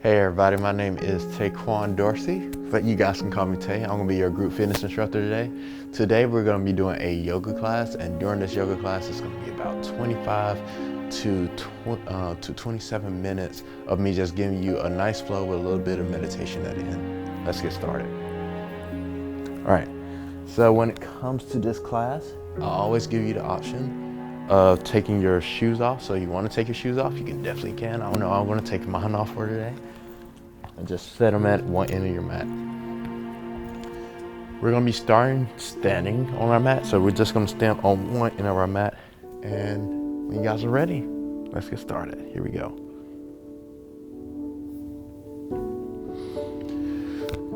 Hey everybody, my name is Tequan Dorsey, but you guys can call me Tay. I'm gonna be your group fitness instructor today. Today we're gonna be doing a yoga class, and during this yoga class, it's gonna be about 25 to 27 minutes of me just giving you a nice flow with a little bit of meditation at the end. Let's get started. All right, so when it comes to this class, I always give you the option of taking your shoes off. So you want to take your shoes off, you definitely can. I know I'm going to take mine off for today and just set them at one end of your mat. We're going to be starting standing on our mat, so we're just going to stand on one end of our mat, and when you guys are ready, let's get started. Here we go.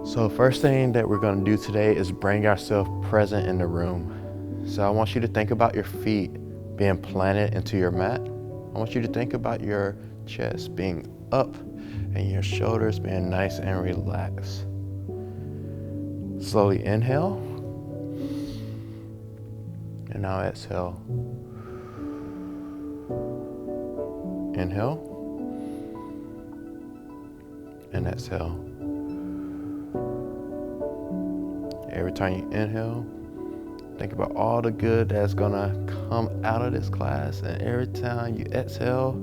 So first thing that we're going to do today is bring ourselves present in the room. So I want you to think about your feet being planted into your mat. I want you to think about your chest being up and your shoulders being nice and relaxed. Slowly inhale, and now exhale. Inhale, and exhale. Every time you inhale, think about all the good that's gonna come out of this class, and every time you exhale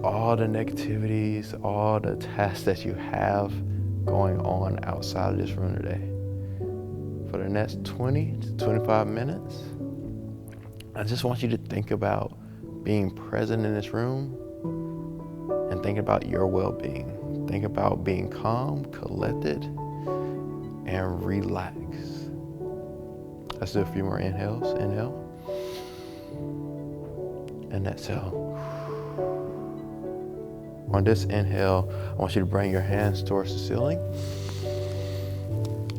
all the negativities, all the tasks that you have going on outside of this room today. For the next 20 to 25 minutes, I just want you to think about being present in this room and think about your well-being. Think about being calm, collected, and relaxed. Let's do a few more inhales. Inhale. And exhale. On this inhale, I want you to bring your hands towards the ceiling.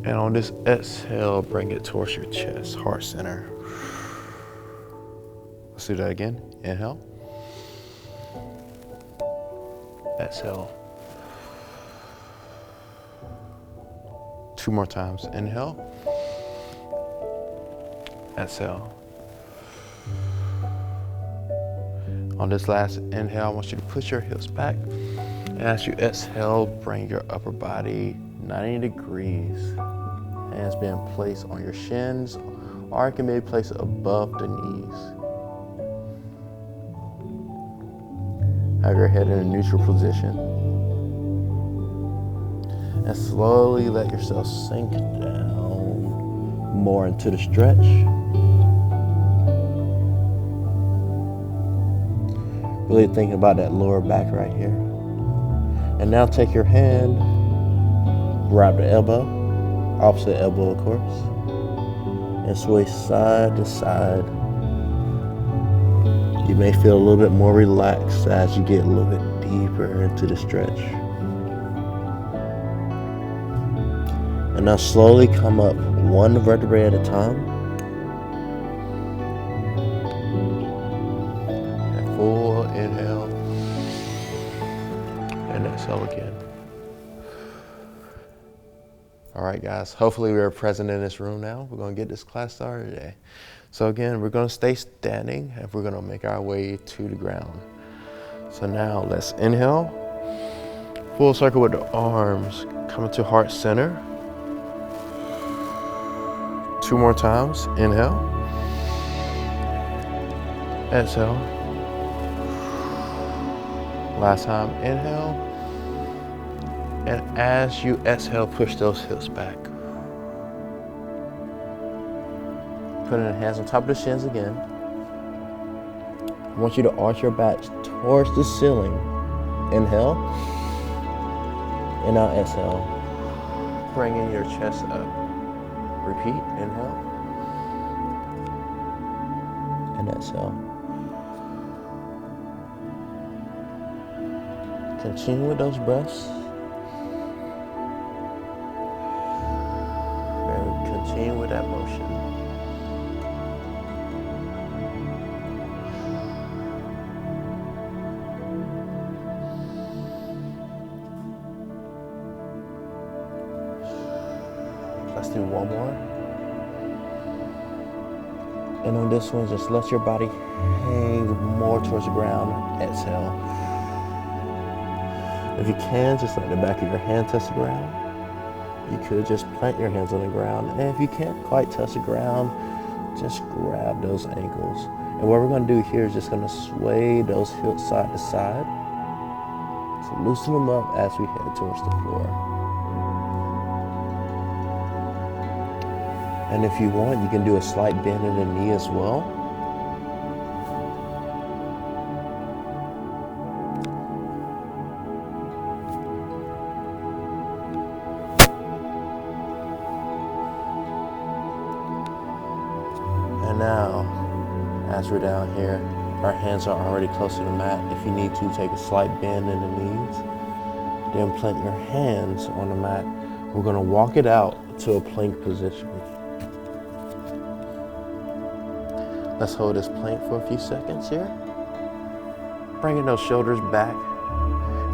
And on this exhale, bring it towards your chest, heart center. Let's do that again. Inhale. Exhale. 2 more times. Inhale. Exhale. On this last inhale, I want you to push your hips back. And as you exhale, bring your upper body 90 degrees. Hands being placed on your shins, or it can be placed above the knees. Have your head in a neutral position. And slowly let yourself sink down more into the stretch. Really thinking about that lower back right here. And now take your hand, grab the elbow, opposite elbow of course, and sway side to side. You may feel a little bit more relaxed as you get a little bit deeper into the stretch. And now slowly come up one vertebrae at a time. And full inhale. And exhale again. All right, guys. Hopefully we're present in this room now. We're going to get this class started today. So again, we're going to stay standing and we're going to make our way to the ground. So now let's inhale. Full circle with the arms coming to heart center. 2 more times. Inhale. Exhale. Last time. Inhale. And as you exhale, push those hips back. Putting the hands on top of the shins again. I want you to arch your back towards the ceiling. Inhale. And now exhale. Bringing your chest up. Repeat, inhale, and exhale. Continue with those breaths. And continue with that motion. Let's do one more. And on this one, just let your body hang more towards the ground. Exhale. If you can, just let the back of your hand touch the ground. You could just plant your hands on the ground. And if you can't quite touch the ground, just grab those ankles. And what we're going to do here is just going to sway those hips side to side. So loosen them up as we head towards the floor. And if you want, you can do a slight bend in the knee as well. And now, as we're down here, our hands are already close to the mat. If you need to, take a slight bend in the knees. Then plant your hands on the mat. We're going to walk it out to a plank position. Let's hold this plank for a few seconds here. Bringing those shoulders back,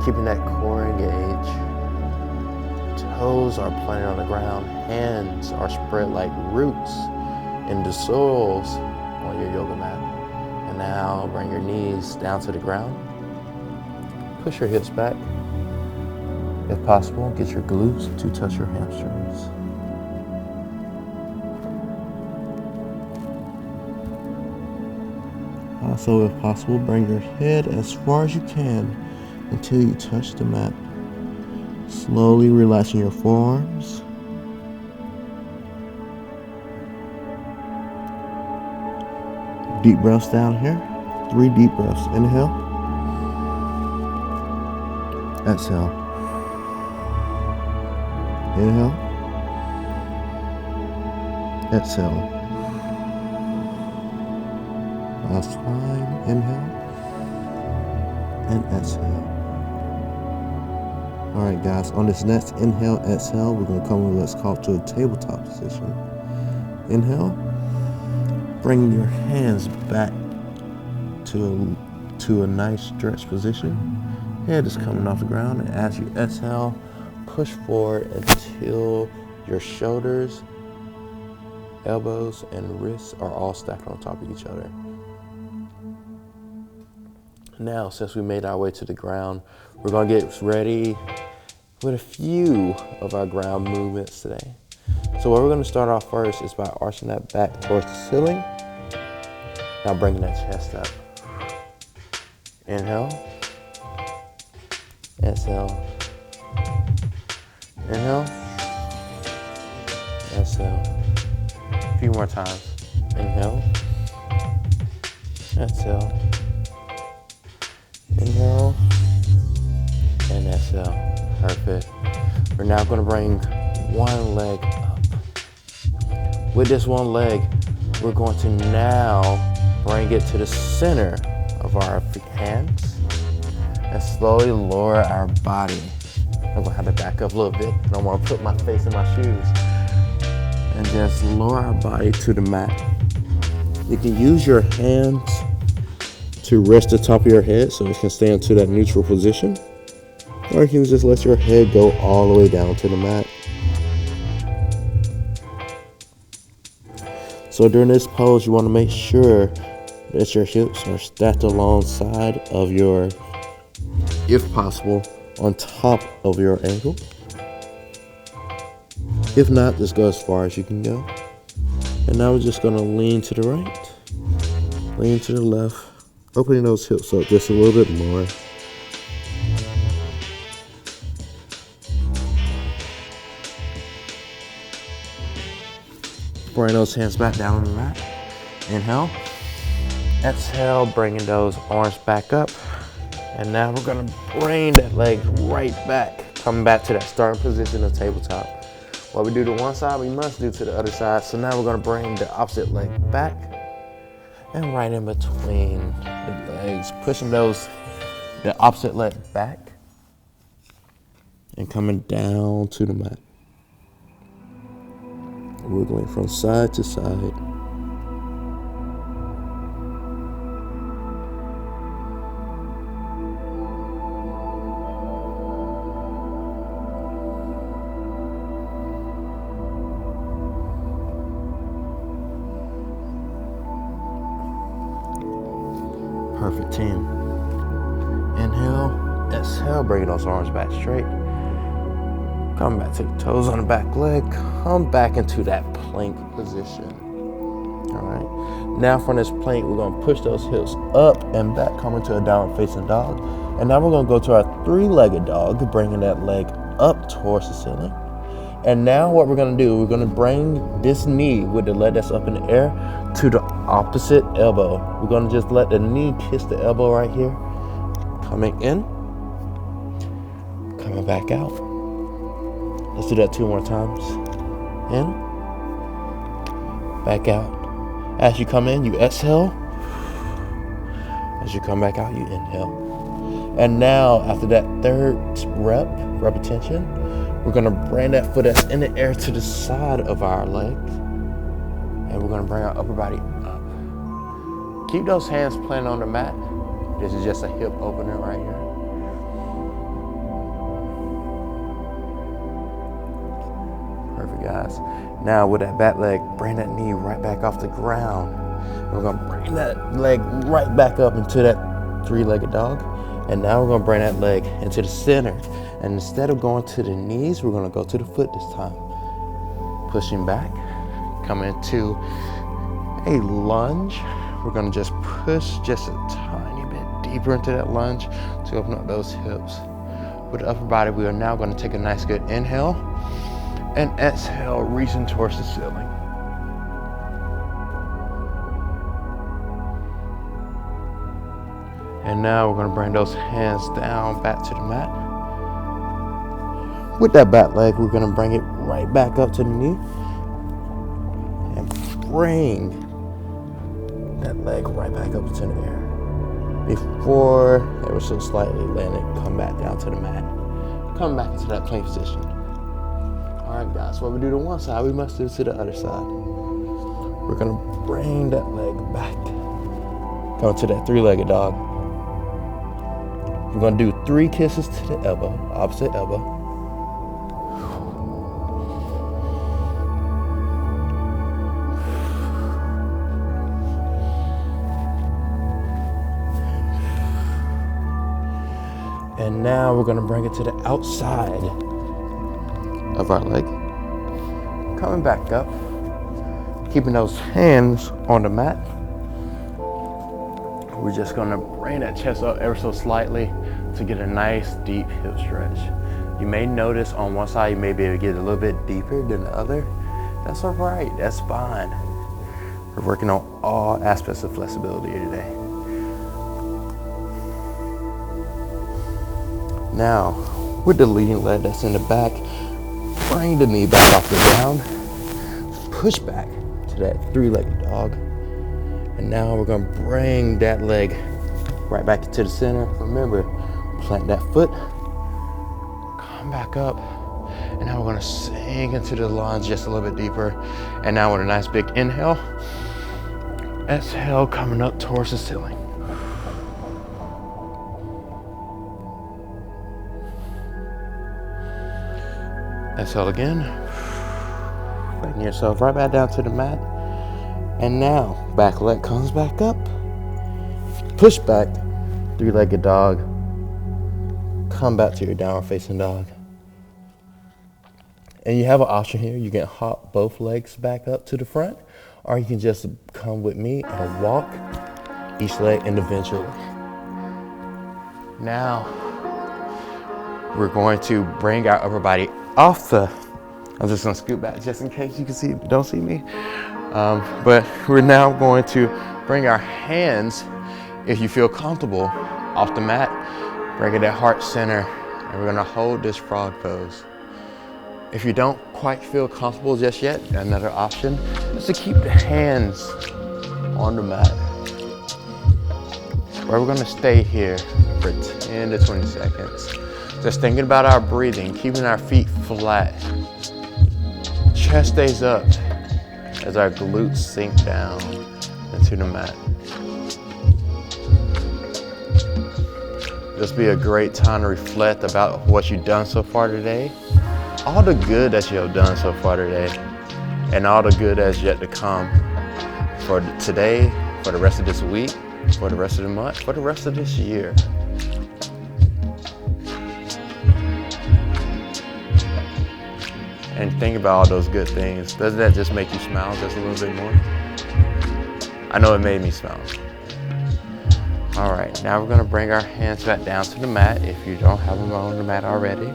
keeping that core engaged. Toes are planted on the ground. Hands are spread like roots in the soils on your yoga mat. And now bring your knees down to the ground. Push your hips back. If possible, get your glutes to touch your hamstrings. Also, if possible, bring your head as far as you can until you touch the mat. Slowly relaxing your forearms. Deep breaths down here. 3 deep breaths. Inhale. Exhale. Inhale. Exhale. Last time. Inhale. And exhale. Alright guys, on this next inhale, exhale, we're going to come with what's called to a tabletop position. Inhale. Bring your hands back to a nice stretch position. Head is coming off the ground, and as you exhale, push forward until your shoulders, elbows, and wrists are all stacked on top of each other. Now, since we made our way to the ground, we're going to get ready with a few of our ground movements today. So what we're going to start off first is by arching that back towards the ceiling. Now bringing that chest up. Inhale. Exhale. Inhale. Exhale. A few more times. Inhale. Exhale. Inhale. And exhale. Perfect. We're now going to bring one leg up. With this one leg, we're going to now bring it to the center of our hands and slowly lower our body. I'm gonna have to back up a little bit. I don't want to put my face in my shoes. And just lower our body to the mat. You can use your hands to rest the top of your head so it can stay into that neutral position. Or you can just let your head go all the way down to the mat. So during this pose, you want to make sure that your hips are stacked alongside of your, if possible, on top of your ankle. If not, just go as far as you can go. And now we're just going to lean to the right, lean to the left, opening those hips up just a little bit more. Bring those hands back down on the mat. Inhale. Exhale, bringing those arms back up. And now we're gonna bring that leg right back, coming back to that starting position of tabletop. What we do to one side, we must do to the other side. So now we're gonna bring the opposite leg back and right in between the legs, pushing the opposite leg back and coming down to the mat. Wiggling from side to side. Perfect, team. Inhale, Exhale, bring those arms back straight. Come back to the toes on the back leg. Come back into that plank position. All right. Now from this plank, we're gonna push those hips up and back, come into a downward facing dog. And now we're gonna go to our three-legged dog, bringing that leg up towards the ceiling. And now what we're gonna do, we're gonna bring this knee with the leg that's up in the air to the opposite elbow. We're gonna just let the knee kiss the elbow right here. Coming in, coming back out. Let's do that 2 more times. In, back out. As you come in, you exhale. As you come back out, you inhale. And now, after that third repetition, we're gonna bring that foot that's in the air to the side of our leg. And we're gonna bring our upper body up. Keep those hands planted on the mat. This is just a hip opener right here. Perfect, guys. Now with that back leg, bring that knee right back off the ground. We're gonna bring that leg right back up into that three-legged dog. And now we're gonna bring that leg into the center. And instead of going to the knees, we're gonna go to the foot this time. Pushing back, come into a lunge. We're gonna just push just a tiny bit deeper into that lunge to open up those hips. With the upper body, we are now gonna take a nice good inhale and exhale, reaching towards the ceiling. And now we're gonna bring those hands down back to the mat. With that back leg, we're gonna bring it right back up to the knee and bring that leg right back up into the air. Before ever so slightly letting it come back down to the mat. Come back into that plank position. All right, guys, what we do to one side, we must do to the other side. We're gonna bring that leg back. Come to that three-legged dog. We're gonna do 3 kisses to the elbow, opposite elbow. And now we're gonna bring it to the outside of our leg. Coming back up, keeping those hands on the mat. We're just gonna bring that chest up ever so slightly to get a nice deep hip stretch. You may notice on one side, you may be able to get a little bit deeper than the other. That's all right, that's fine. We're working on all aspects of flexibility today. Now, with the leading leg that's in the back, bring the knee back off the ground, push back to that three-legged dog. And now we're gonna bring that leg right back into the center. Remember, plant that foot, come back up, and now we're gonna sink into the lunge just a little bit deeper. And now with a nice big inhale, exhale, coming up towards the ceiling. Exhale again, bring yourself right back down to the mat. And now, back leg comes back up. Push back, three-legged dog. Come back to your downward facing dog. And you have an option here. You can hop both legs back up to the front, or you can just come with me and walk each leg individually. Now, we're going to bring our upper body off the, I'm just gonna scoot back just in case you can see, don't see me. But we're now going to bring our hands, if you feel comfortable, off the mat, bring it at heart center, and we're gonna hold this frog pose. If you don't quite feel comfortable just yet, another option is to keep the hands on the mat. Where we're gonna stay here for 10 to 20 seconds. Just thinking about our breathing, keeping our feet flat. Chest stays up as our glutes sink down into the mat. This will be a great time to reflect about what you've done so far today, all the good that you have done so far today, and all the good that's yet to come for today, for the rest of this week, for the rest of the month, for the rest of this year. and think about all those good things. Doesn't that just make you smile just a little bit more? I know it made me smile. All right, now we're gonna bring our hands back down to the mat if you don't have them on the mat already.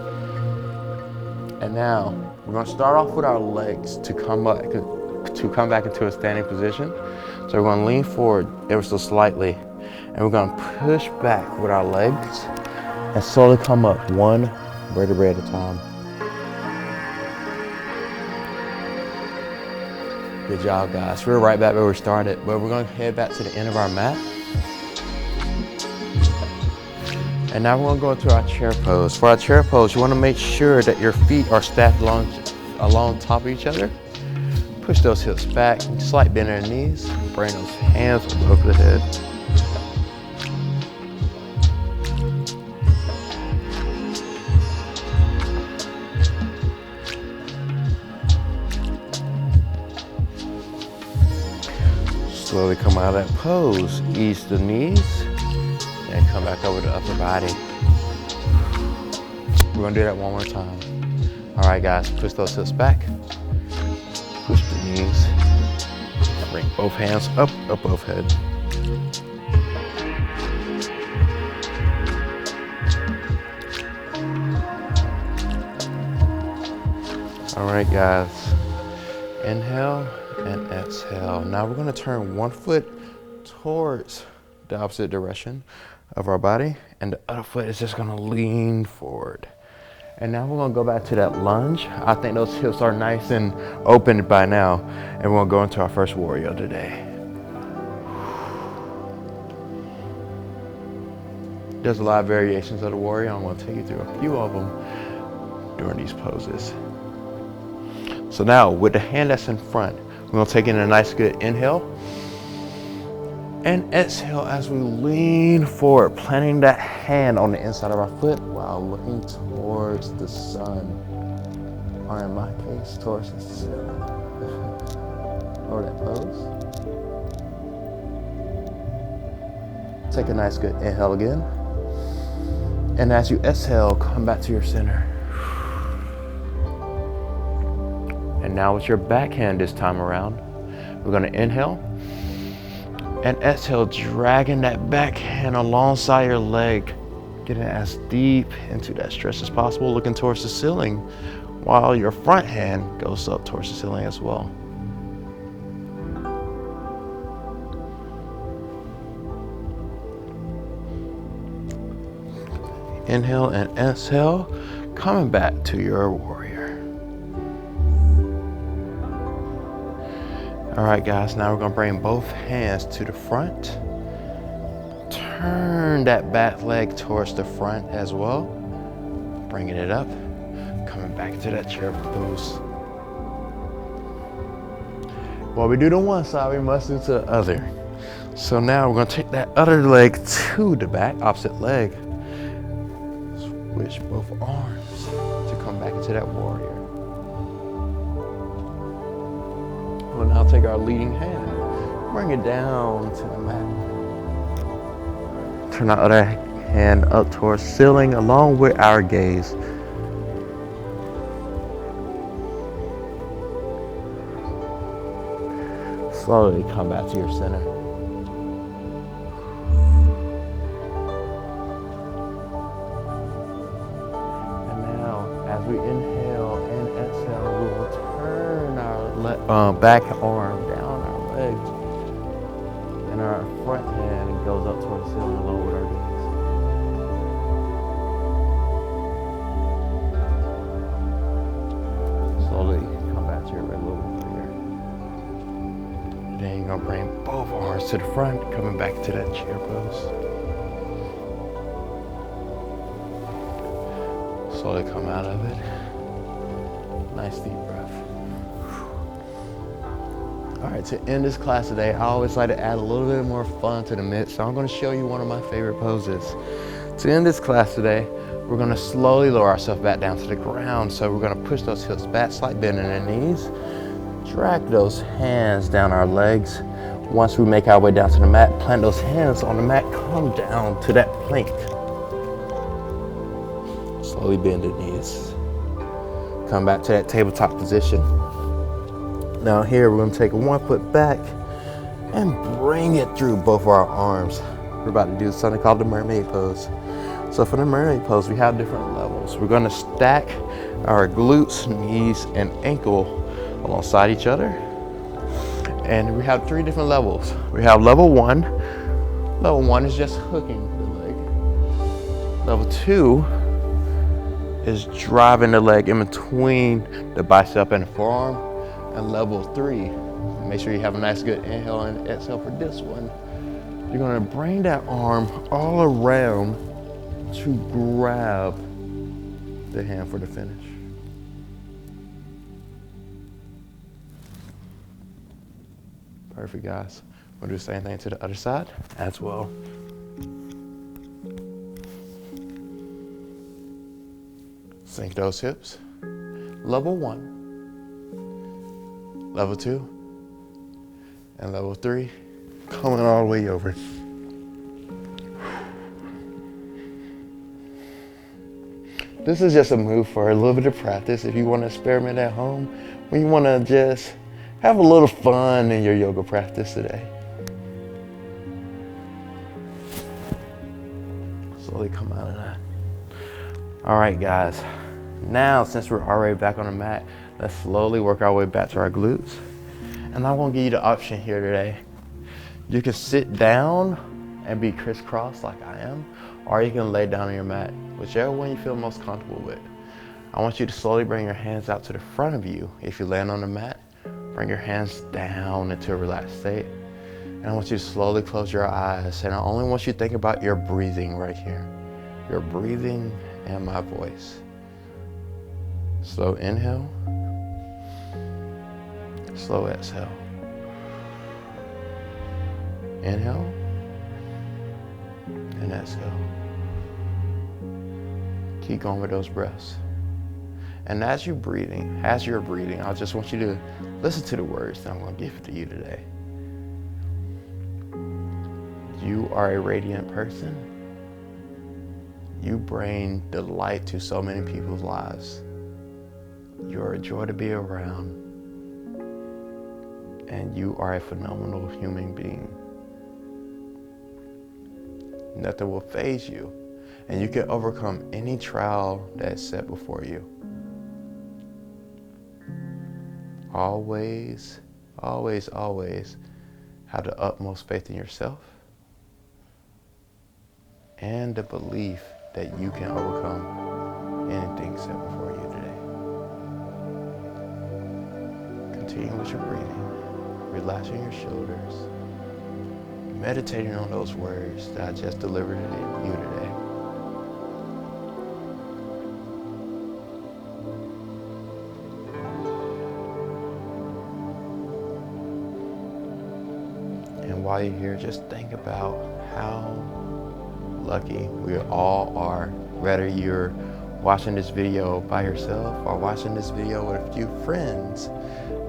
And now we're gonna start off with our legs to come back into a standing position. So we're gonna lean forward ever so slightly, and we're gonna push back with our legs and slowly come up one vertebrae at a time. Good job, guys. We're right back where we started, but we're gonna head back to the end of our mat. And now we're gonna go into our chair pose. For our chair pose, you wanna make sure that your feet are stacked along top of each other. Push those hips back, slight bend in the knees. Bring those hands above the head. Slowly come out of that pose. Ease the knees and come back over the upper body. We're gonna do that one more time. All right, guys, push those hips back. Push the knees. Bring both hands up above head. All right, guys. Inhale and exhale. Now we're gonna turn one foot towards the opposite direction of our body, and the other foot is just gonna lean forward. And now we're gonna go back to that lunge. I think those hips are nice and open by now, and we're gonna go into our first warrior today. There's a lot of variations of the warrior. I'm gonna take you through a few of them during these poses. So now, with the hand that's in front, we're gonna take in a nice good inhale and exhale as we lean forward, planting that hand on the inside of our foot while looking towards the sun, or in my case, towards the ceiling. Or that pose. Take a nice good inhale again. And as you exhale, come back to your center. And now with your back hand this time around, we're gonna inhale and exhale, dragging that back hand alongside your leg, getting as deep into that stretch as possible, looking towards the ceiling, while your front hand goes up towards the ceiling as well. Inhale and exhale, coming back to your warrior. All right, guys, now we're gonna bring both hands to the front. Turn that back leg towards the front as well. Bringing it up, coming back to that chair pose. While we do the one side, we must do to the other. So now we're gonna take that other leg to the back, opposite leg. Switch both arms to come back into that warrior. We'll now take our leading hand, bring it down to the mat. Turn our other hand up towards ceiling along with our gaze. Slowly come back to your center. And now, as we inhale and exhale, we will turn our back arm down our leg, and our front hand goes up towards the ceiling along with our gaze. Slowly come back to your red little finger. Then you're gonna bring both arms to the front, coming back to that chair pose. Slowly come out of it. Nice deep breath. All right, to end this class today, I always like to add a little bit more fun to the mix, so I'm gonna show you one of my favorite poses. To end this class today, we're gonna slowly lower ourselves back down to the ground. So we're gonna push those hips back, slight bend in the knees, drag those hands down our legs. Once we make our way down to the mat, plant those hands on the mat, come down to that plank. Slowly bend the knees. come back to that tabletop position. Now here we're gonna take 1 foot back and bring it through both of our arms. We're about to do something called the Mermaid Pose. So for the Mermaid Pose, we have different levels. We're gonna stack our glutes, knees, and ankle alongside each other. And we have 3 different levels. We have level 1. Level 1 is just hooking the leg. Level 2 is driving the leg in between the bicep and the forearm. And level 3, make sure you have a nice good inhale and exhale for this one. You're gonna bring that arm all around to grab the hand for the finish. Perfect, guys. We'll do the same thing to the other side as well. Sink those hips. Level 1, level 2, and level 3, coming all the way over. This is just a move for a little bit of practice if you want to experiment at home, when you want to just have a little fun in your yoga practice today. Slowly come out of that. All right, guys. Now, since we're already back on the mat, let's slowly work our way back to our glutes. And I'm gonna give you the option here today. You can sit down and be crisscross like I am, or you can lay down on your mat, whichever one you feel most comfortable with. I want you to slowly bring your hands out to the front of you. If you land on the mat, bring your hands down into a relaxed state. And I want you to slowly close your eyes. And I only want you to think about your breathing right here. Your breathing and my voice. Slow inhale. Slow exhale. Inhale. And exhale. Keep going with those breaths. And as you're breathing, I just want you to listen to the words that I'm going to give to you today. You are a radiant person. You bring delight to so many people's lives. You're a joy to be around. And you are a phenomenal human being. Nothing will faze you. And you can overcome any trial that is set before you. Always, always, always have the utmost faith in yourself and the belief that you can overcome anything set before you today. Continue with your breathing, relaxing your shoulders, meditating on those words that I just delivered to you today. And while you're here, just think about how lucky we all are, whether you're watching this video by yourself or watching this video with a few friends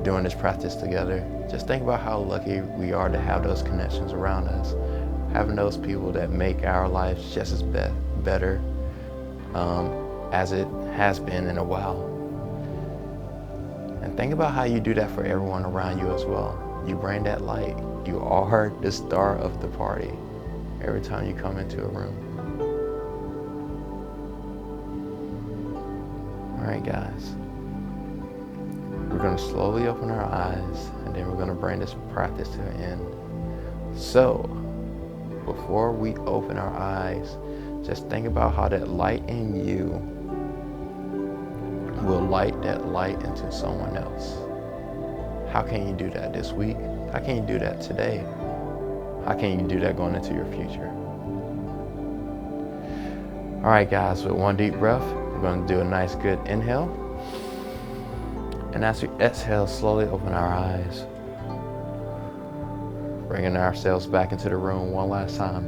doing this practice together. Just think about how lucky we are to have those connections around us, having those people that make our lives just as better as it has been in a while. And think about how you do that for everyone around you as well. You bring that light. You are the star of the party every time you come into a room. All right, guys. We're going to slowly open our eyes, and then we're going to bring this practice to an end. So, before we open our eyes, just think about how that light in you will light that light into someone else. How can you do that this week? How can you do that today? How can you do that going into your future? All right, guys, with one deep breath, we're going to do a nice good inhale. And as we exhale, slowly open our eyes, bringing ourselves back into the room one last time.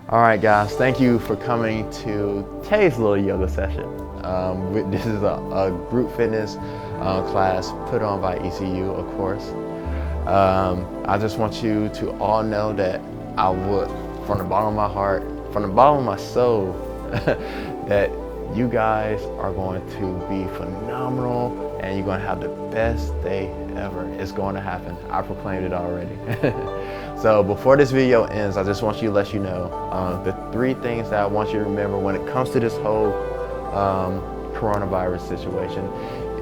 All right, guys, thank you for coming to today's little yoga session. This is a group fitness class put on by ECU, of course. I just want you to all know that I would, from the bottom of my heart, from the bottom of my soul, that You guys are going to be phenomenal, and you're going to have the best day ever. It's going to happen. I proclaimed it already. So before this video ends, I just want you to let you know the 3 things that I want you to remember when it comes to this whole coronavirus situation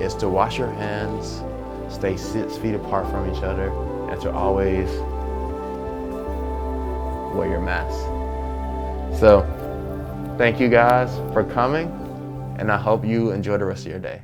is to wash your hands, stay 6 feet apart from each other, and to always wear your mask. So thank you guys for coming, and I hope you enjoy the rest of your day.